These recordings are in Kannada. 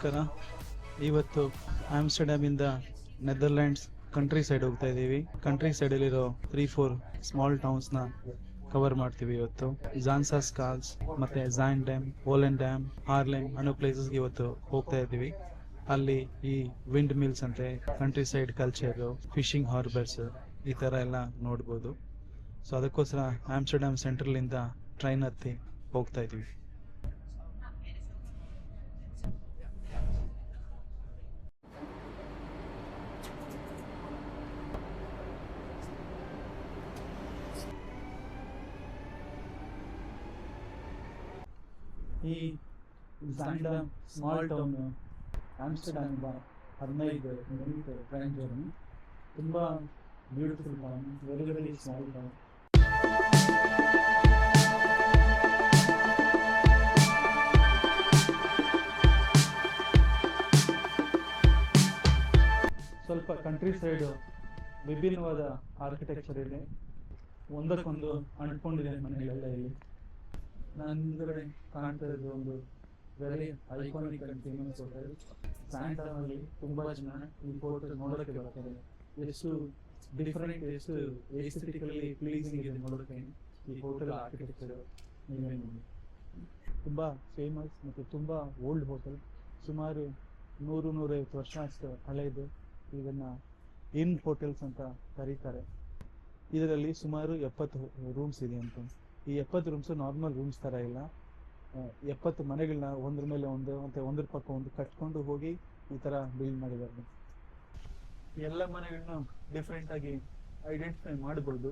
ನಮಸ್ಕಾರ. ಇವತ್ತು ಆಮ್ಸ್ಟರ್ಡ್ಯಾಮಿಂದ ನೆದರ್ಲ್ಯಾಂಡ್ಸ್ ಕಂಟ್ರಿ ಸೈಡ್ ಹೋಗ್ತಾ ಇದ್ದೀವಿ. ಕಂಟ್ರಿ ಸೈಡಲ್ಲಿರೋ 3-4 ಸ್ಮಾಲ್ ಟೌನ್ಸ್ನ ಕವರ್ ಮಾಡ್ತೀವಿ ಇವತ್ತು. ಜಾನ್ಸಾ ಸ್ಕಾಲ್ಸ್ ಮತ್ತೆ ಝಾನ್ ಡ್ಯಾಮ್, ಓಲೆನ್ ಡ್ಯಾಮ್, ಹಾರ್ಲೆಮ್ ಅನ್ನೋ ಪ್ಲೇಸಸ್ಗೆ ಇವತ್ತು ಹೋಗ್ತಾ ಇದ್ದೀವಿ. ಅಲ್ಲಿ ಈ ವಿಂಡ್ ಮಿಲ್ಸ್ ಅಂತೆ, ಕಂಟ್ರಿ ಸೈಡ್ ಕಲ್ಚರು, ಫಿಶಿಂಗ್ ಹಾರ್ಬರ್ಸ್ ಈ ಥರ ಎಲ್ಲ ನೋಡ್ಬೋದು. ಸೊ ಅದಕ್ಕೋಸ್ಕರ ಆಮ್ಸ್ಟರ್ಡ್ಯಾಮ್ ಸೆಂಟ್ರಲಿಂದ ಟ್ರೈನ್ ಹತ್ತಿ ಹೋಗ್ತಾ ಇದ್ದೀವಿ. ಈ ಝಾಂಡಮ್ ಸ್ಮಾಲ್ ಟೌನ್ ಆಮ್ಸ್ಟರ್ಡ್ಯಾಮಿಂದ 15 ಮಿನಿಟ್ ಟ್ರೈನ್ ಜರ್ನಿ. ತುಂಬ beautiful town, very very small town. ಸ್ವಲ್ಪ ಕಂಟ್ರಿ ಸೈಡು ವಿಭಿನ್ನವಾದ ಆರ್ಕಿಟೆಕ್ಚರ್ ಇದೆ, ಒಂದಕ್ಕೊಂದು ಅಂಟ್ಕೊಂಡಿದೆ ಮನೆಗಳೆಲ್ಲ. ಇಲ್ಲಿ ನಾನು ಹಿಂದ್ಗಡೆ ಕಾಣ್ತಾ ಇರೋದು ಒಂದು very iconic and famous hotel. ಸ್ಯಾಂಟಾನಲ್ಲಿ ತುಂಬ ಜನ ಈ ಹೋಟೆಲ್ ನೋಡೋಕ್ಕೆ ಬರ್ತಾರೆ. ಎಷ್ಟು ಡಿಫ್ರೆಂಟ್, ಎಷ್ಟು ಎಸ್ಥೆಟಿಕಲಿ ಪ್ಲೀಸಿಂಗ್ ಇದೆ ನೋಡೋಕ್ಕೆ ಈ ಹೋಟೆಲ್ ಆರ್ಕಿಟೆಕ್ಚರ್. ನೀವೇ ನೋಡಿ, ತುಂಬ ಫೇಮಸ್ ಮತ್ತು ತುಂಬ ಓಲ್ಡ್ ಹೋಟೆಲ್. ಸುಮಾರು 100-150 ವರ್ಷ ಅಷ್ಟು ಹಳೆಯದು. ಇದನ್ನು ಇನ್ ಹೋಟೆಲ್ಸ್ ಅಂತ ಕರೀತಾರೆ. ಇದರಲ್ಲಿ ಸುಮಾರು 70 ರೂಮ್ಸ್ ಇದೆ ಅಂತ. ಈ 70 ರೂಮ್ಸು ನಾರ್ಮಲ್ ರೂಮ್ಸ್ ಥರ ಇಲ್ಲ. 70 ಮನೆಗಳನ್ನ ಒಂದ್ರ ಮೇಲೆ ಒಂದು ಮತ್ತು ಒಂದ್ರ ಪಕ್ಕ ಒಂದು ಕಟ್ಕೊಂಡು ಹೋಗಿ ಈ ಥರ ಬಿಲ್ಡ್ ಮಾಡಿದ್ದಾರೆ. ಎಲ್ಲ ಮನೆಗಳನ್ನ ಡಿಫ್ರೆಂಟಾಗಿ ಐಡೆಂಟಿಫೈ ಮಾಡ್ಬೋದು.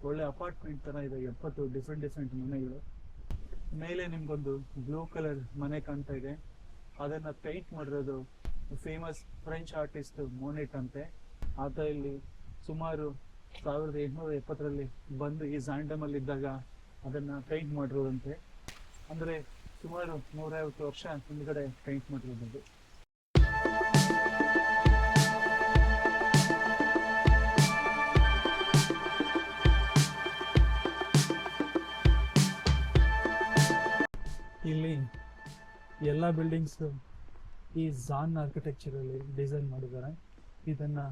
ಒಳ್ಳೆ ಅಪಾರ್ಟ್ಮೆಂಟ್ ಥರ ಇದೆ, 70 ಡಿಫ್ರೆಂಟ್ ಮನೆಗಳು. ಮೇಲೆ ನಿಮ್ಗೊಂದು ಬ್ಲೂ ಕಲರ್ ಮನೆ ಕಾಣ್ತಾ ಇದೆ. ಅದನ್ನು ಪೇಂಟ್ ಮಾಡಿರೋದು ಫೇಮಸ್ ಫ್ರೆಂಚ್ ಆರ್ಟಿಸ್ಟ್ ಮೋನೆಟ್ ಅಂತೆ. ಆತ ಇಲ್ಲಿ ಸುಮಾರು 1870ರಲ್ಲಿ ಬಂದು ಈ ಝಾಂಡಮಲ್ಲಿ ಇದ್ದಾಗ ಅದನ್ನು ಪೇಂಟ್ ಮಾಡಿರೋದಂತೆ. ಅಂದರೆ ಸುಮಾರು 150 ವರ್ಷ ಹಿಂದ್ಗಡೆ ಪೇಂಟ್ ಮಾಡಿರೋದು. ಇಲ್ಲಿ ಎಲ್ಲ ಬಿಲ್ಡಿಂಗ್ಸು ಈ ಝಾನ್ ಆರ್ಕಿಟೆಕ್ಚರಲ್ಲಿ ಡಿಸೈನ್ ಮಾಡಿದ್ದಾರೆ. ಇದನ್ನು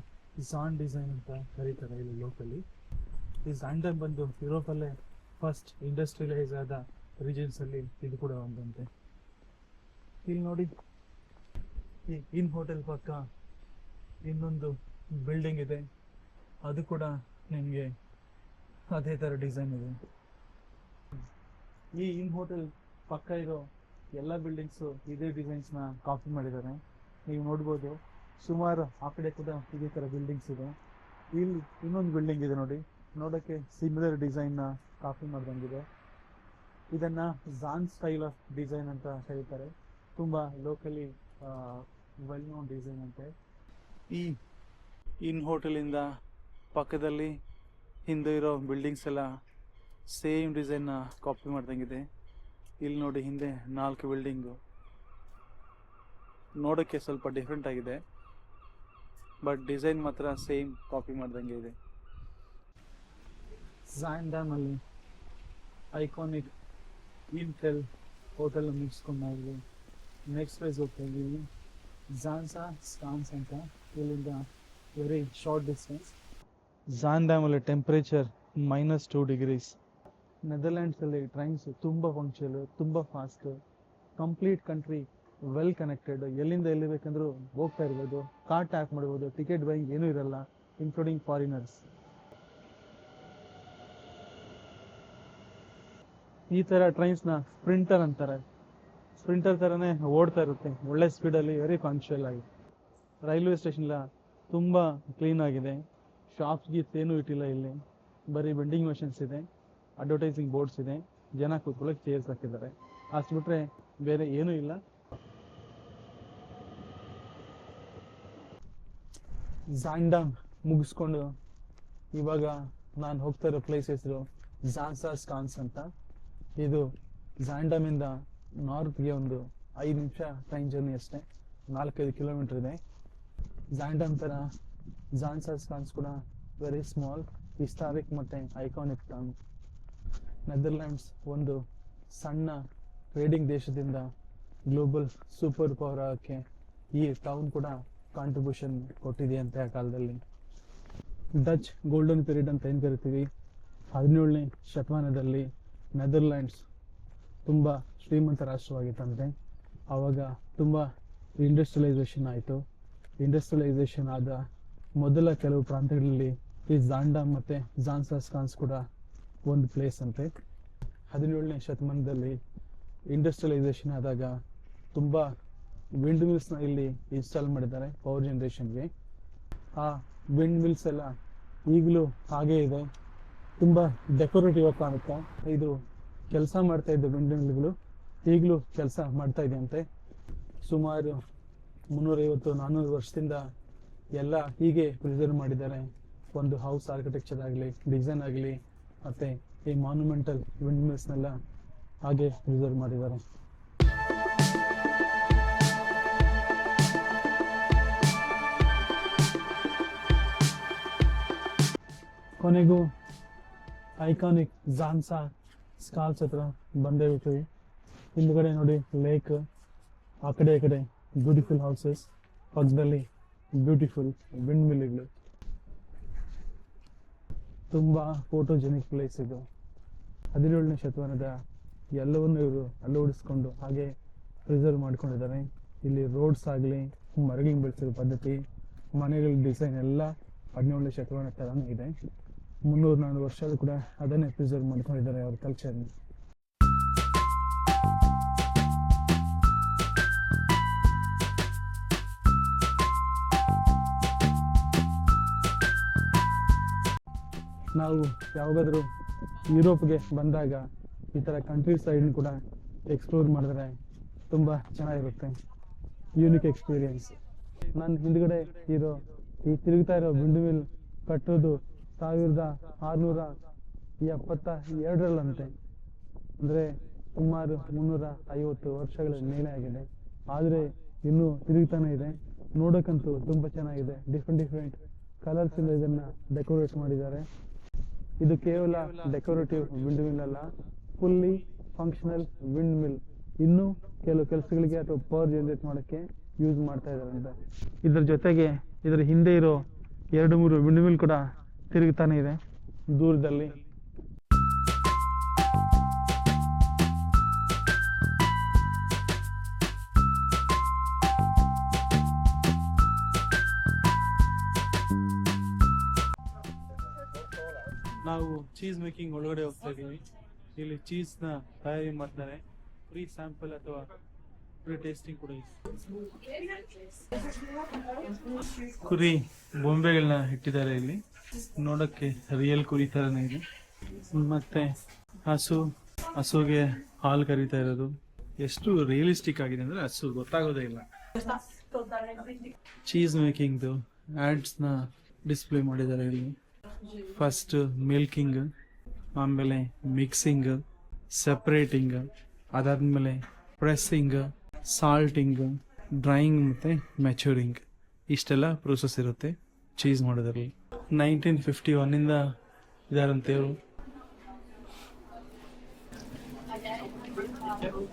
ಝಾನ್ ಡಿಸೈನ್ ಅಂತ ಕರೀತಾರೆ ಇಲ್ಲಿ ಲೋಕಲಿ. ಈ ಝಾಂಡಮ್ ಬಂದು ಯುರೋಪಲ್ಲೇ ಫಸ್ಟ್ ಇಂಡಸ್ಟ್ರಿಯಲೈಸ್ ಆದ ರೀಜನ್ಸಲ್ಲಿ ಇದು ಕೂಡ ಒಂದಂತೆ. ಇಲ್ಲಿ ನೋಡಿ, ಈ ಇನ್ ಹೋಟೆಲ್ ಪಕ್ಕ ಇನ್ನೊಂದು ಬಿಲ್ಡಿಂಗ್ ಇದೆ, ಅದು ಕೂಡ ನಿಮಗೆ ಅದೇ ಥರ ಡಿಸೈನ್ ಇದೆ. ಈ ಇನ್ ಹೋಟೆಲ್ ಪಕ್ಕ ಇರೋ ಎಲ್ಲ ಬಿಲ್ಡಿಂಗ್ಸು ಇದೇ ಡಿಸೈನ್ಸ್ನ ಕಾಪಿ ಮಾಡಿದ್ದಾರೆ. ನೀವು ನೋಡ್ಬೋದು, ಸುಮಾರು ಆ ಕಡೆ ಕೂಡ ಇದೇ ಥರ ಬಿಲ್ಡಿಂಗ್ಸ್ ಇದೆ. ಇಲ್ಲಿ ಇನ್ನೊಂದು ಬಿಲ್ಡಿಂಗ್ ಇದೆ ನೋಡಿ, ನೋಡೋಕ್ಕೆ ಸಿಮಿಲರ್ ಡಿಸೈನ್ನ ಕಾಪಿ ಮಾಡ್ದಂಗಿದೆ. ಇದನ್ನು ಝಾನ್ ಸ್ಟೈಲ್ ಆಫ್ ಡಿಸೈನ್ ಅಂತ ಕರೀತಾರೆ. ತುಂಬ ಲೋಕಲಿ ವೆಲ್ ನೋನ್ ಡಿಸೈನ್ ಅಂತೆ. ಈ ಇನ್ ಹೋಟೆಲಿಂದ ಪಕ್ಕದಲ್ಲಿ ಹಿಂದೆ ಇರೋ ಬಿಲ್ಡಿಂಗ್ಸ್ ಎಲ್ಲ ಸೇಮ್ ಡಿಸೈನ್ನ ಕಾಪಿ ಮಾಡ್ದಂಗಿದೆ. ಇಲ್ಲಿ ನೋಡಿ, ಹಿಂದೆ 4 ಬಿಲ್ಡಿಂಗು ನೋಡೋಕ್ಕೆ ಸ್ವಲ್ಪ ಡಿಫ್ರೆಂಟ್ ಆಗಿದೆ, ಬಟ್ ಡಿಸೈನ್ ಮಾತ್ರ ಸೇಮ್ ಕಾಪಿ ಮಾಡ್ದಂಗೆ ಇದೆ. ಝಾಂಡಮಲ್ಲಿ ಐಕಾನಿಕ್ ಇಂಟೆಲ್ ಹೋಟೆಲ್ ಮುಗಿಸ್ಕೊಂಡು ನಾವು ನೆಕ್ಸ್ಟ್ ಪ್ಲೇಸ್ ಹೋಗ್ತಾ ಇದ್ದೀವಿ, ಜಾನ್ಸಾ ಸ್ಕಾನ್ಸ್ ಅಂತ. ಇಲ್ಲಿಂದ ವೆರಿ ಶಾರ್ಟ್ ಡಿಸ್ಟೆನ್ಸ್. ಝಾಂಡಮಲ್ಲಿ ಟೆಂಪ್ರೇಚರ್ -2 ಡಿಗ್ರೀಸ್. ನೆದರ್ಲ್ಯಾಂಡ್ಸಲ್ಲಿ ಟ್ರೈನ್ಸ್ ತುಂಬ ಪಂಕ್ಚುಯಲ್, ತುಂಬ fast, complete country well connected. ಎಲ್ಲಿಂದ ಎಲ್ಲಿ ಬೇಕಂದ್ರೂ ಹೋಗ್ತಾ ಇರ್ಬೋದು, ಕಾರ್ಡ್ ಟ್ಯಾಪ್ ಮಾಡ್ಬೋದು, ಟಿಕೆಟ್ ಬೈಯಿಂಗ್ ಏನೂ ಇರಲ್ಲ, ಇನ್ಕ್ಲೂಡಿಂಗ್ ಫಾರಿನರ್ಸ್. ಈ ಥರ ಟ್ರೈನ್ಸ್ನ ಸ್ಪ್ರಿಂಟರ್ ಅಂತಾರೆ. ಸ್ಪ್ರಿಂಟರ್ ಥರನೇ ಓಡ್ತಾ ಇರುತ್ತೆ, ಒಳ್ಳೆ ಸ್ಪೀಡಲ್ಲಿ, ವೆರಿ ಪಂಕ್ಚುಯಲ್ ಆಗಿ. ರೈಲ್ವೆ ಸ್ಟೇಷನ್ ತುಂಬ ಕ್ಲೀನಾಗಿದೆ, ಶಾಪ್ಸ್ ಗೀಪ್ಸ್ ಏನೂ ಇಟ್ಟಿಲ್ಲ ಇಲ್ಲಿ. ಬರೀ ವೆಂಡಿಂಗ್ ಮೆಷಿನ್ಸ್ ಇದೆ, ಅಡ್ವರ್ಟೈಸಿಂಗ್ ಬೋರ್ಡ್ಸ್ ಇದೆ, ಜನ ಕೂತ್ಕೊಳ್ಳೋಕೆ ಚೇರ್ಸ್ ಹಾಕಿದ್ದಾರೆ. ಅಷ್ಟು ಬಿಟ್ಟರೆ ಬೇರೆ ಏನೂ ಇಲ್ಲ. ಝಾಂಡಮ್ ಮುಗಿಸ್ಕೊಂಡು ಇವಾಗ ನಾನು ಹೋಗ್ತಾ ಇರೋ ಪ್ಲೇಸ್ ಹೆಸರು ಜಾನ್ಸಾ ಸ್ಕಾನ್ಸ್ ಅಂತ. ಇದು ಝಾಂಡಮಿಂದ ನಾರ್ತ್ಗೆ ಒಂದು 5 ನಿಮಿಷ ಟ್ರೈನ್ ಜರ್ನಿ ಅಷ್ಟೇ, 4-5 ಕಿಲೋಮೀಟರ್ ಇದೆ. ಝಾಂಡಮ್ ಥರ ಜಾನ್ಸಾ ಸ್ಕಾನ್ಸ್ ಕೂಡ ವೆರಿ ಸ್ಮಾಲ್, ಹಿಸ್ಟಾರಿಕ್ ಮತ್ತು ಐಕಾನಿಕ್ ಟೌನ್. ನೆದರ್ಲ್ಯಾಂಡ್ಸ್ ಒಂದು ಸಣ್ಣ ಟ್ರೇಡಿಂಗ್ ದೇಶದಿಂದ ಗ್ಲೋಬಲ್ ಸೂಪರ್ ಪವರ್ ಆಗೋಕ್ಕೆ ಈ ಟೌನ್ ಕೂಡ ಕಾಂಟ್ರಿಬ್ಯೂಷನ್ ಕೊಟ್ಟಿದೆ ಅಂತ ಆ ಕಾಲದಲ್ಲಿ. ಡಚ್ ಗೋಲ್ಡನ್ ಪೀರಿಯಡ್ ಅಂತ ಏನು ಕರಿತೀವಿ, 17ನೇ ಶತಮಾನದಲ್ಲಿ ನೆದರ್ಲ್ಯಾಂಡ್ಸ್ ತುಂಬ ಶ್ರೀಮಂತ ರಾಷ್ಟ್ರವಾಗಿತ್ತಂತೆ. ಆವಾಗ ತುಂಬ ಇಂಡಸ್ಟ್ರಿಯಲೈಸೇಷನ್ ಆಯಿತು. ಇಂಡಸ್ಟ್ರಿಯಲೈಸೇಷನ್ ಆದ ಮೊದಲ ಕೆಲವು ಪ್ರಾಂತ್ಯಗಳಲ್ಲಿ ಈ ಝಾಂಡಾ ಮತ್ತು ಝಾನ್ಸಾಸ್ಕಾನ್ಸ್ ಕೂಡ ಒಂದು ಪ್ಲೇಸ್ ಅಂತೆ. 17ನೇ ಶತಮಾನದಲ್ಲಿ ಇಂಡಸ್ಟ್ರಿಯಲೈಸೇಷನ್ ಆದಾಗ ತುಂಬ ವಿಂಡ್ ಮಿಲ್ಸ್ನ ಇಲ್ಲಿ ಇನ್ಸ್ಟಾಲ್ ಮಾಡಿದ್ದಾರೆ ಪವರ್ ಜನ್ರೇಷನ್ಗೆ. ಆ ವಿಂಡ್ ಮಿಲ್ಸ್ ಎಲ್ಲ ಈಗಲೂ ಹಾಗೇ ಇದೆ, ತುಂಬ ಡೆಕೋರೇಟಿವ್ ಆಗಿ ಕಾಣುತ್ತೆ. ಇದು ಕೆಲಸ ಮಾಡ್ತಾ ಇದ್ದ ವಿಂಡ್ ಮಿಲ್ಗಳು ಈಗಲೂ ಕೆಲಸ ಮಾಡ್ತಾ ಇದೆಯಂತೆ. ಸುಮಾರು 350-400 ವರ್ಷದಿಂದ ಎಲ್ಲ ಹೀಗೆ ಪ್ರಿಸರ್ವ್ ಮಾಡಿದ್ದಾರೆ. ಒಂದು ಹೌಸ್ ಆರ್ಕಿಟೆಕ್ಚರ್ ಆಗಲಿ, ಡಿಸೈನ್ ಆಗಲಿ, ಮತ್ತು ಈ ಮಾನ್ಯುಮೆಂಟಲ್ ವಿಂಡ್ ಮಿಲ್ಸ್ನೆಲ್ಲ ಹಾಗೆ ಪ್ರಿಸರ್ವ್ ಮಾಡಿದ್ದಾರೆ. ಕೊನೆಗೂ ಐಕಾನಿಕ್ ಝಾನ್ಸಾ ಸ್ಕಾಲ್ಸ್ ಹತ್ರ ಬಂದೇ ಬಿಟ್ವಿ. ಹಿಂದ್ಗಡೆ ನೋಡಿ ಲೇಕ್, ಆ ಕಡೆ ಈ ಕಡೆ ಬ್ಯೂಟಿಫುಲ್ ಹೌಸಸ್, ಪಕ್ಕದಲ್ಲಿ ಬ್ಯೂಟಿಫುಲ್ ವಿಂಡ್ ಮಿಲ್ಗಳು. ತುಂಬ ಫೋಟೋಜೆನಿಕ್ ಪ್ಲೇಸ್ ಇದು. 17ನೇ ಶತಮಾನದ ಎಲ್ಲವನ್ನು ಇವರು ಅಳವಡಿಸ್ಕೊಂಡು ಹಾಗೆ ಪ್ರಿಸರ್ವ್ ಮಾಡ್ಕೊಂಡಿದ್ದಾರೆ. ಇಲ್ಲಿ ರೋಡ್ಸ್ ಆಗಲಿ, ಮರಗಳನ್ನ ಬೆಳೆಸಿರೋ ಪದ್ಧತಿ, ಮನೆಗಳ ಡಿಸೈನ್ ಎಲ್ಲ 17ನೇ ಶತಮಾನ ಥರನೇ ಇದೆ. 300-400 ವರ್ಷಗಳು ಕೂಡ ಅದನ್ನೇ ಪ್ರಿಸರ್ವ್ ಮಾಡ್ಕೊಂಡಿದ್ದಾರೆ ಅವ್ರ ಕಲ್ಚರ್ನ. ನಾವು ಯಾವಾಗಾದರೂ ಯುರೋಪ್ಗೆ ಬಂದಾಗ ಈ ಥರ ಕಂಟ್ರಿ ಸೈಡ್ನ ಕೂಡ ಎಕ್ಸ್ಪ್ಲೋರ್ ಮಾಡಿದ್ರೆ ತುಂಬ ಚೆನ್ನಾಗಿರುತ್ತೆ, ಯೂನಿಕ್ ಎಕ್ಸ್ಪೀರಿಯನ್ಸ್. ನನ್ನ ಹಿಂದ್ಗಡೆ ಇರೋ ಈ ತಿರುಗ್ತಾ ಇರೋ ವಿಂಡ್ ಮಿಲ್ ಕಟ್ಟೋದು 1672 ಅಂದರೆ ಸುಮಾರು 350 ವರ್ಷಗಳ ಮೇಲೆ ಆಗಿದೆ. ಆದರೆ ಇನ್ನೂ ತಿರುಗ್ತಾನೆ ಇದೆ. ನೋಡೋಕ್ಕಂತೂ ತುಂಬ ಚೆನ್ನಾಗಿದೆ. ಡಿಫ್ರೆಂಟ್ ಕಲರ್ಸ್ ಇಂದ ಇದನ್ನ ಡೆಕೋರೇಟ್ ಮಾಡಿದ್ದಾರೆ. ಇದು ಕೇವಲ ಡೆಕೋರೇಟಿವ್ ವಿಂಡ್ ಮಿಲ್ ಅಲ್ಲ, ಫುಲ್ಲಿ ಫಂಕ್ಷನಲ್ ವಿಂಡ್ ಮಿಲ್. ಇನ್ನೂ ಕೆಲವು ಕೆಲಸಗಳಿಗೆ ಅಥವಾ ಪವರ್ ಜನರೇಟ್ ಮಾಡೋಕ್ಕೆ ಯೂಸ್ ಮಾಡ್ತಾ ಇದ್ದಾರೆ ಅಂತ. ಇದ್ರ ಜೊತೆಗೆ ಇದರ ಹಿಂದೆ ಇರೋ 2-3 ವಿಂಡ್ ಮಿಲ್ ಕೂಡ ತಿರುಗ್ತಾನೆ ಇದೆ ದೂರದಲ್ಲಿ. ನಾವು ಚೀಸ್ ಮೇಕಿಂಗ್ ಒಳಗಡೆ ಹೋಗ್ತಾ ಇದ್ದೀವಿ. ಇಲ್ಲಿ ಚೀಸ್ನ ತಯಾರಿ ಮಾಡ್ತಾರೆ. ಫ್ರೀ ಸ್ಯಾಂಪಲ್ ಅಥವಾ ಫ್ರೀ ಟೇಸ್ಟಿಂಗ್ ಕೂಡ ಇದೆ. ಕುರಿ ಬೊಂಬೆಗಳನ್ನ ಇಟ್ಟಿದ್ದಾರೆ ಇಲ್ಲಿ, ನೋಡಕ್ಕೆ ರಿಯಲ್ ಕುರಿ ಥರನೇ ಇದೆ. ಮತ್ತೆ ಹಸುಗೆ ಹಾಲು ಕರಿತಾ ಇರೋದು ಎಷ್ಟು ರಿಯಲಿಸ್ಟಿಕ್ ಆಗಿದೆ ಅಂದ್ರೆ ಹಸು ಗೊತ್ತಾಗೋದೇ ಇಲ್ಲ. ಚೀಸ್ ಮೇಕಿಂಗ್ದು ಆಡ್ಸ್ನ ಡಿಸ್ಪ್ಲೇ ಮಾಡಿದ್ದಾರೆ ಇಲ್ಲಿ. ಫಸ್ಟ್ ಮಿಲ್ಕಿಂಗ್, ಆಮೇಲೆ ಮಿಕ್ಸಿಂಗ್, ಸೆಪರೇಟಿಂಗ್, ಅದಾದ್ಮೇಲೆ ಪ್ರೆಸ್ಸಿಂಗ್, ಸಾಲ್ಟಿಂಗ್, ಡ್ರೈಯಿಂಗ್ ಮತ್ತೆ ಮ್ಯಾಚೂರಿಂಗ್, ಇಷ್ಟೆಲ್ಲ ಪ್ರೋಸೆಸ್ ಇರುತ್ತೆ ಚೀಸ್ ಮಾಡೋದ್ರಲ್ಲಿ. 1951 ಇದಾರಂತೆ ಇವರು.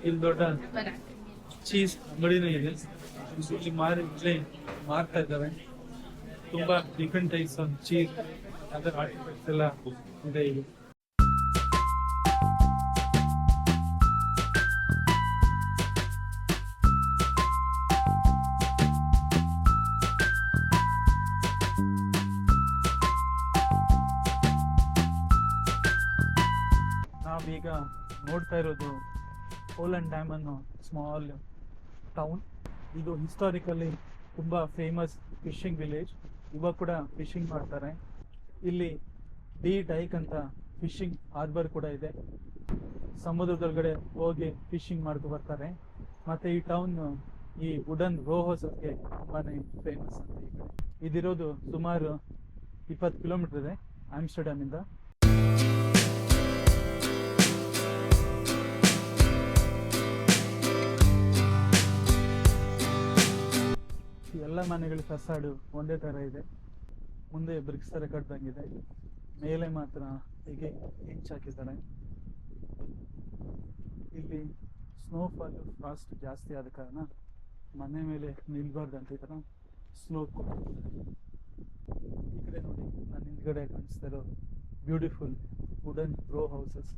ಇಲ್ಲಿ ದೊಡ್ಡ ಚೀಸ್ ಅಂಗಡಿನೇ ಇದೆ. ಇಲ್ಲಿ ಮಾರ್ತಾ ಇದ್ದಾರೆ. ತುಂಬಾ ಡಿಫ್ರೆಂಟ್ ಟೈಪ್ಸ್ ಆಫ್ ಚೀಸ್ ಅದರ ಆರ್ಟಿಫಿಕ್ಸ್ ಎಲ್ಲ ಇದೆ ಇಲ್ಲಿ. ನಾವೀಗ ನೋಡ್ತಾ ಇರೋದು ಹೋಲಂಡ್ ಡ್ಯಾಮ್ ಅನ್ನೋ ಸ್ಮಾಲ್ ಟೌನ್. ಇದು ಹಿಸ್ಟಾರಿಕಲಿ ತುಂಬಾ ಫೇಮಸ್ ಫಿಶಿಂಗ್ ವಿಲೇಜ್. ಇವಾಗ ಕೂಡ ಫಿಶಿಂಗ್ ಮಾಡ್ತಾರೆ ಇಲ್ಲಿ. ಡಿ ಡೈಕ್ ಅಂತ ಫಿಶಿಂಗ್ ಹಾರ್ಬರ್ ಕೂಡ ಇದೆ. ಸಮುದ್ರದೊಳಗಡೆ ಹೋಗಿ ಫಿಶಿಂಗ್ ಮಾಡ್ಕೊ ಬರ್ತಾರೆ. ಮತ್ತೆ ಈ ಟೌನ್ ಈ ವುಡನ್ ರೋ ಹೌಸಸ್ಗೆ ತುಂಬಾನೇ ಫೇಮಸ್ ಅಂತ ಈ ಕಡೆ. ಇದಿರೋದು ಸುಮಾರು 20 ಕಿಲೋಮೀಟರ್ ಇದೆ ಆಮ್ಸ್ಟರ್ಡ್ಯಾಮ್ ಇಂದ. ಎಲ್ಲ ಮನೆಗಳ ಫಸಾಡು ಒಂದೇ ತರ ಇದೆ. ಮುಂದೆ ಬ್ರಿಕ್ಸ್ ತರ ಕಟ್ಟದಂಗಿದೆ, ಮೇಲೆ ಮಾತ್ರ ಹೀಗೆ ಹೆಂಚಾಕಿದ್ದಾರೆ. ಇಲ್ಲಿ ಸ್ನೋಫಾಲು ಫ್ರಾಸ್ಟ್ ಜಾಸ್ತಿ ಆದ ಕಾರಣ ಮನೆ ಮೇಲೆ ನಿಲ್ಬಾರ್ದಂತ ಈ ಥರ ಸ್ಲೋಪ್ ಕೊಟ್ಟಿರ್ತಾರೆ. ಈ ಕಡೆ ನೋಡಿ, ನನ್ನ ಹಿಂದ್ಗಡೆ ಕಾಣಿಸ್ತಾ ಇರೋ ಬ್ಯೂಟಿಫುಲ್ ವುಡನ್ ರೋ ಹೌಸಸ್.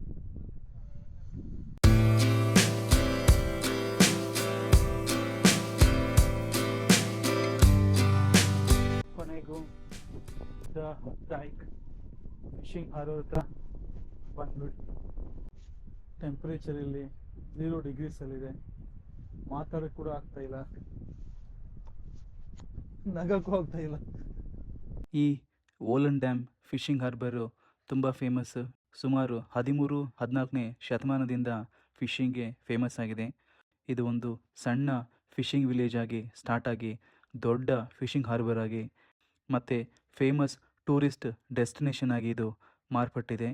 ಕೊನೆಗೂ ದ ಡೈಕ್ ಫಿಶಿಂಗ್ ಹಾರ್ಬರ್ ಹತ್ರ ಬಂದ್ಬಿಡಿ. ಟೆಂಪರೇಚರ್ ಇಲ್ಲಿ 0 ಡಿಗ್ರೀಸ್ ಅಲ್ಲಿದೆ. ಮಾತಾಡೋಕೆ ಕೂಡ ಆಗ್ತಾ ಇಲ್ಲ, ನಗಕ್ಕೂ ಆಗ್ತಾ ಇಲ್ಲ. ಈ ವೋಲನ್ ಡ್ಯಾಮ್ ಫಿಶಿಂಗ್ ಹಾರ್ಬರು ತುಂಬ ಫೇಮಸ್. ಸುಮಾರು 13-14ನೇ ಶತಮಾನದಿಂದ ಫಿಶಿಂಗ್ಗೆ ಫೇಮಸ್ ಆಗಿದೆ. ಇದು ಒಂದು ಸಣ್ಣ ಫಿಶಿಂಗ್ ವಿಲೇಜ್ ಆಗಿ ಸ್ಟಾರ್ಟ್ ಆಗಿ ದೊಡ್ಡ ಫಿಶಿಂಗ್ ಹಾರ್ಬರ್ ಆಗಿ ಮತ್ತು ಫೇಮಸ್ ಟೂರಿಸ್ಟ್ ಡೆಸ್ಟಿನೇಷನ್ ಆಗಿ ಇದು ಮಾರ್ಪಟ್ಟಿದೆ.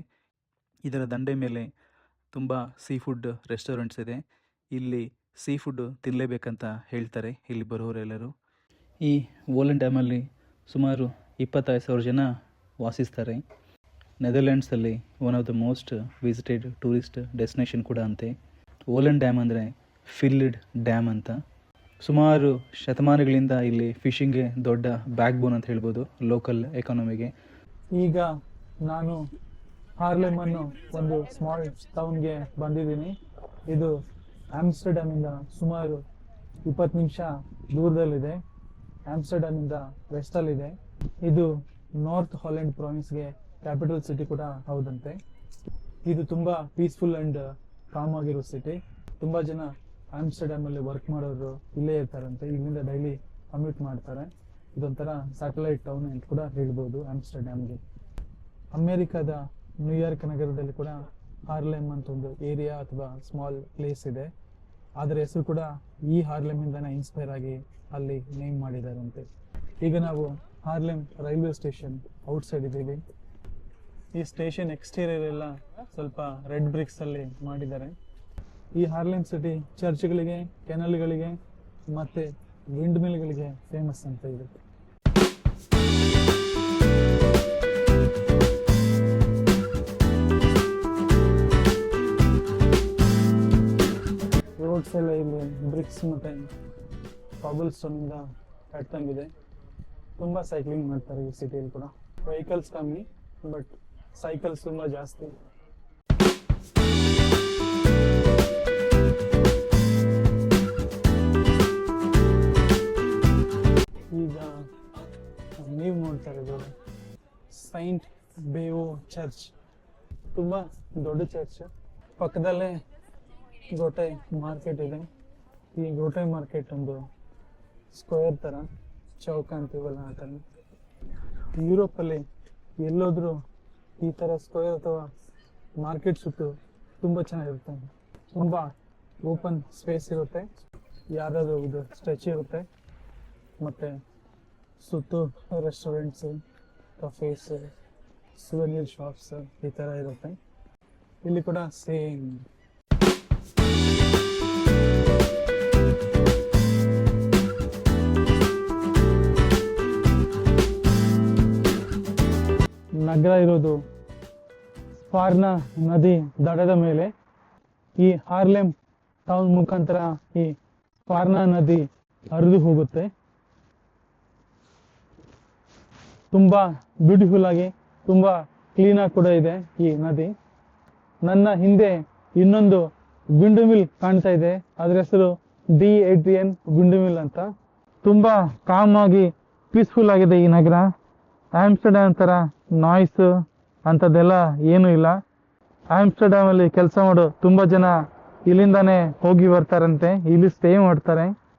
ಇದರ ದಂಡೆ ಮೇಲೆ ತುಂಬ ಸೀ ಫುಡ್ ರೆಸ್ಟೋರೆಂಟ್ಸ್ ಇದೆ. ಇಲ್ಲಿ ಸೀ ಫುಡ್ ತಿನ್ನಲೇಬೇಕಂತ ಹೇಳ್ತಾರೆ ಇಲ್ಲಿ ಬರೋರೆಲ್ಲರೂ. ಈ ವೋಲನ್ ಡ್ಯಾಮಲ್ಲಿ ಸುಮಾರು 25,000 ಜನ ವಾಸಿಸ್ತಾರೆ. ನೆದರ್ಲ್ಯಾಂಡ್ಸಲ್ಲಿ one of the most visited tourist destination ಕೂಡ ಅಂತೆ. ವೋಲನ್ ಡ್ಯಾಮ್ ಅಂದರೆ ಫಿಲ್ಡ್ ಡ್ಯಾಮ್ ಅಂತ. ಸುಮಾರು ಶತಮಾನಗಳಿಂದ ಇಲ್ಲಿ ಫಿಶಿಂಗ್ಗೆ ದೊಡ್ಡ ಬ್ಯಾಕ್ ಬೋನ್ ಅಂತ ಹೇಳ್ಬೋದು ಲೋಕಲ್ ಎಕಾನಮಿಗೆ. ಈಗ ನಾನು ಹಾರ್ಲೆಮ್ ಅನ್ನೋ ಒಂದು ಸ್ಮಾಲ್ ಟೌನ್ಗೆ ಬಂದಿದ್ದೀನಿ. ಇದು ಆಮ್ಸ್ಟರ್ಡ್ಯಾಮಿಂದ ಸುಮಾರು 20 ನಿಮಿಷ ದೂರದಲ್ಲಿದೆ. ಆಮ್ಸ್ಟರ್ಡ್ಯಾಮಿಂದ ವೆಸ್ಟಲ್ಲಿದೆ. ಇದು ನಾರ್ತ್ ಹಾಲೆಂಡ್ ಪ್ರಾವಿನ್ಸ್ಗೆ ಕ್ಯಾಪಿಟಲ್ ಸಿಟಿ ಕೂಡ ಹೌದಂತೆ. ಇದು ತುಂಬ ಪೀಸ್ಫುಲ್ ಆ್ಯಂಡ್ ಕಾಮ್ ಆಗಿರೋ ಸಿಟಿ. ತುಂಬ ಜನ ಆಮ್ಸ್ಟರ್ಡ್ಯಾಮಲ್ಲಿ ವರ್ಕ್ ಮಾಡೋರು ಇಲ್ಲೇ ಇರ್ತಾರಂತೆ. ಇಲ್ಲಿಂದ ಡೈಲಿ ಕಮ್ಯೂಟ್ ಮಾಡ್ತಾರೆ. ಇದೊಂಥರ ಸ್ಯಾಟಲೈಟ್ ಟೌನ್ ಅಂತ ಕೂಡ ಹೇಳ್ಬೋದು ಆಮ್ಸ್ಟರ್ಡ್ಯಾಮ್ಗೆ. ಅಮೇರಿಕಾದ ನ್ಯೂಯಾರ್ಕ್ ನಗರದಲ್ಲಿ ಕೂಡ ಹಾರ್ಲೆಮ್ ಅಂತ ಒಂದು ಏರಿಯಾ ಅಥವಾ ಸ್ಮಾಲ್ ಪ್ಲೇಸ್ ಇದೆ. ಅದರ ಹೆಸರು ಕೂಡ ಈ ಹಾರ್ಲೆಮಿಂದನೇ ಇನ್ಸ್ಪೈರ್ ಆಗಿ ಅಲ್ಲಿ ನೇಮ್ ಮಾಡಿದಾರಂತೆ. ಈಗ ನಾವು ಹಾರ್ಲೆಮ್ ರೈಲ್ವೆ ಸ್ಟೇಷನ್ ಔಟ್ಸೈಡ್ ಇದ್ದೀವಿ. ಈ ಸ್ಟೇಷನ್ ಎಕ್ಸ್ಟೀರಿಯರ್ ಎಲ್ಲ ಸ್ವಲ್ಪ ರೆಡ್ ಬ್ರಿಕ್ಸ್ ಅಲ್ಲಿ ಮಾಡಿದ್ದಾರೆ. ಈ ಹಾರ್ಲೆಮ್ ಸಿಟಿ ಚರ್ಚ್ಗಳಿಗೆ, ಕೆನಲ್ಗಳಿಗೆ ಮತ್ತೆ ವಿಂಡ್ ಮಿಲ್ಗಳಿಗೆ ಫೇಮಸ್ ಅಂತ ಇದೆ. ರೋಡ್ಸ್ ಎಲ್ಲ ಇಲ್ಲಿ ಬ್ರಿಕ್ಸ್ ಮತ್ತೆ ಕಾಬಲ್ ಸ್ಟೋನ್ ಇಂದ ಕಟ್ಟಂಗಿದೆ. ತುಂಬಾ ಸೈಕ್ಲಿಂಗ್ ಮಾಡ್ತಾರೆ ಈ ಸಿಟಿಯಲ್ಲಿ ಕೂಡ. ವೆಹಿಕಲ್ಸ್ ಕಮ್ಮಿ, ಬಟ್ ಸೈಕಲ್ಸ್ ತುಂಬಾ ಜಾಸ್ತಿ. ಈಗ ನೀವು ನೋಡ್ತಾ ಇರೋದು ಸೈಂಟ್ ಬೇವೋ ಚರ್ಚ್. ತುಂಬಾ ದೊಡ್ಡ ಚರ್ಚ್. ಪಕ್ಕದಲ್ಲೇ ಗೋಟೆ ಮಾರ್ಕೆಟ್ ಇದೆ. ಈ ಗೋಟೆ ಮಾರ್ಕೆಟ್ ಒಂದು ಸ್ಕ್ವೇರ್ ಥರ, ಚೌಕ ಅಂತೀವಲ್ಲ ಆ ಥರ. ಯುರೋಪಲ್ಲಿ ಎಲ್ಲೋದ್ರೂ ಈ ಥರ ಸ್ಕ್ವೇರ್ ಅಥವಾ ಮಾರ್ಕೆಟ್ ಸುತ್ತು ತುಂಬ ಚೆನ್ನಾಗಿರುತ್ತೆ. ತುಂಬ ಓಪನ್ ಸ್ಪೇಸ್ ಇರುತ್ತೆ. ಯಾರಾದರೂ ಇದು ಸ್ಟ್ರೆಚ್ ಇರುತ್ತೆ. ಮತ್ತು ಸುತ್ತು ರೆಸ್ಟೋರೆಂಟ್ಸು, ಕಫೇಸ್, ಸುವೆನೀರ್ ಶಾಪ್ಸ್ ಈ ಥರ ಇರುತ್ತೆ. ಇಲ್ಲಿ ಕೂಡ ಸೇಮ್. ನಗರ ಇರೋದು ಫಾರ್ನಾ ನದಿ ದಡದ ಮೇಲೆ. ಈ ಹಾರ್ಲೆಮ್ ಟೌನ್ ಮುಖಾಂತರ ಈ ಫಾರ್ನಾ ನದಿ ಹರಿದು ಹೋಗುತ್ತೆ. ತುಂಬಾ ಬ್ಯೂಟಿಫುಲ್ ಆಗಿ, ತುಂಬಾ ಕ್ಲೀನ್ ಆಗಿ ಕೂಡ ಇದೆ ಈ ನದಿ. ನನ್ನ ಹಿಂದೆ ಇನ್ನೊಂದು ವಿಂಡ್ ಮಿಲ್ ಕಾಣ್ತಾ ಇದೆ. ಅದ್ರ ಹೆಸರು D18 ವಿಂಡ್ ಮಿಲ್ ಅಂತ. ತುಂಬಾ ಕಾಮ್ ಆಗಿ ಪೀಸ್ಫುಲ್ ಆಗಿದೆ ಈ ನಗರ. ಆಮ್ಸ್ಟರ್ಡ್ಯಾಮ್ ಥರ ನಾಯ್ಸ್ ಅಂಥದ್ದೆಲ್ಲ ಏನೂ ಇಲ್ಲ. ಆಮ್ಸ್ಟರ್ಡ್ಯಾಮಲ್ಲಿ ಕೆಲಸ ಮಾಡೋ ತುಂಬ ಜನ ಇಲ್ಲಿಂದಾನೇ ಹೋಗಿ ಬರ್ತಾರಂತೆ, ಇಲ್ಲಿ ಸ್ಟೇ ಮಾಡ್ತಾರೆ.